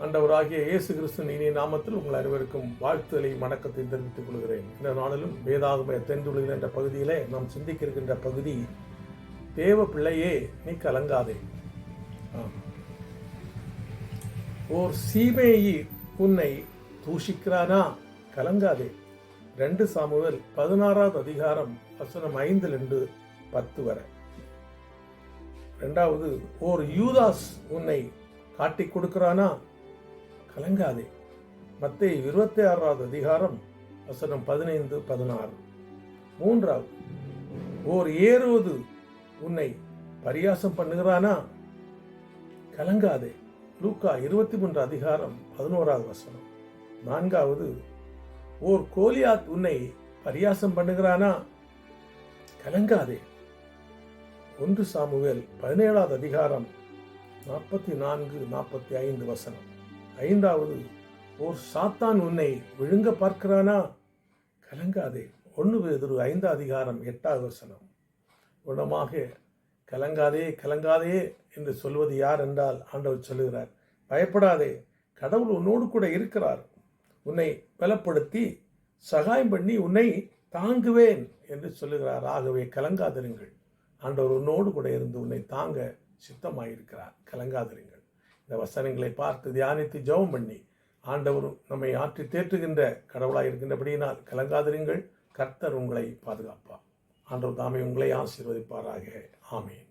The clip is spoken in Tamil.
ஆண்டவராகிய இயேசு கிறிஸ்துவின் இனிய நாமத்தில் உங்கள் அனைவருக்கும் வாழ்த்துதலை வணக்கத்தை தெரிவித்துக் கொள்கிறேன். இந்த நாளிலும் வேதாகம தென்துளிகள் என்ற பகுதியிலே நாம் சிந்திக்க இருக்கின்ற பகுதி, தேவ பிள்ளையே நீ கலங்காதே. ஓர் சீமேயி உன்னை தூஷிக்கிறானா, கலங்காதே. 2 சாமுவேல் 16வது அதிகாரம் வசனம் 5-10 வரை. 2வது, ஓர் யூதாஸ் உன்னை காட்டிக் கொடுக்கிறானா, கலங்காதே. மத்தேயு 26வது அதிகாரம் வசனம் 15-16. 3வது, ஓர் ஏரோது உன்னை பரியாசம் பண்ணுகிறானா, கலங்காதே. லூக்கா 23 அதிகாரம் 11வது வசனம். 4வது, ஓர் கோலியாத் உன்னை பரியாசம் பண்ணுகிறானா, கலங்காதே. 1 சாமுவேல் 17வது அதிகாரம் 44-45 வசனம். 5வது, ஓர் சாத்தான் உன்னை விழுங்க பார்க்கிறானா, கலங்காதே. 1 பேதுரு 5வது அதிகாரம் 8வது வசனம். குணமாக கலங்காதே கலங்காதே என்று சொல்வது யார் என்றால், ஆண்டவர் சொல்லுகிறார், பயப்படாதே, கடவுள் உன்னோடு கூட இருக்கிறார், உன்னை பலப்படுத்தி சகாயம் பண்ணி உன்னை தாங்குவேன் என்று சொல்லுகிறார். ஆகவே கலங்காதிருங்கள், ஆண்டவர் உன்னோடு கூட இருந்து உன்னை தாங்க சித்தமாயிருக்கிறார், கலங்காதிருங்கள். இந்த வசனங்களை பார்த்து தியானித்து ஜெபம் பண்ணி, ஆண்டவர் நம்மை ஆற்றி தேற்றுகின்ற கடவுளாக இருக்கின்றபடியினால் கலங்காதிருங்கள், கர்த்தர் உங்களை பாதுகாப்பார். ஆண்டவர் தாமே உங்களை ஆசீர்வதிப்பாராக. ஆமென்.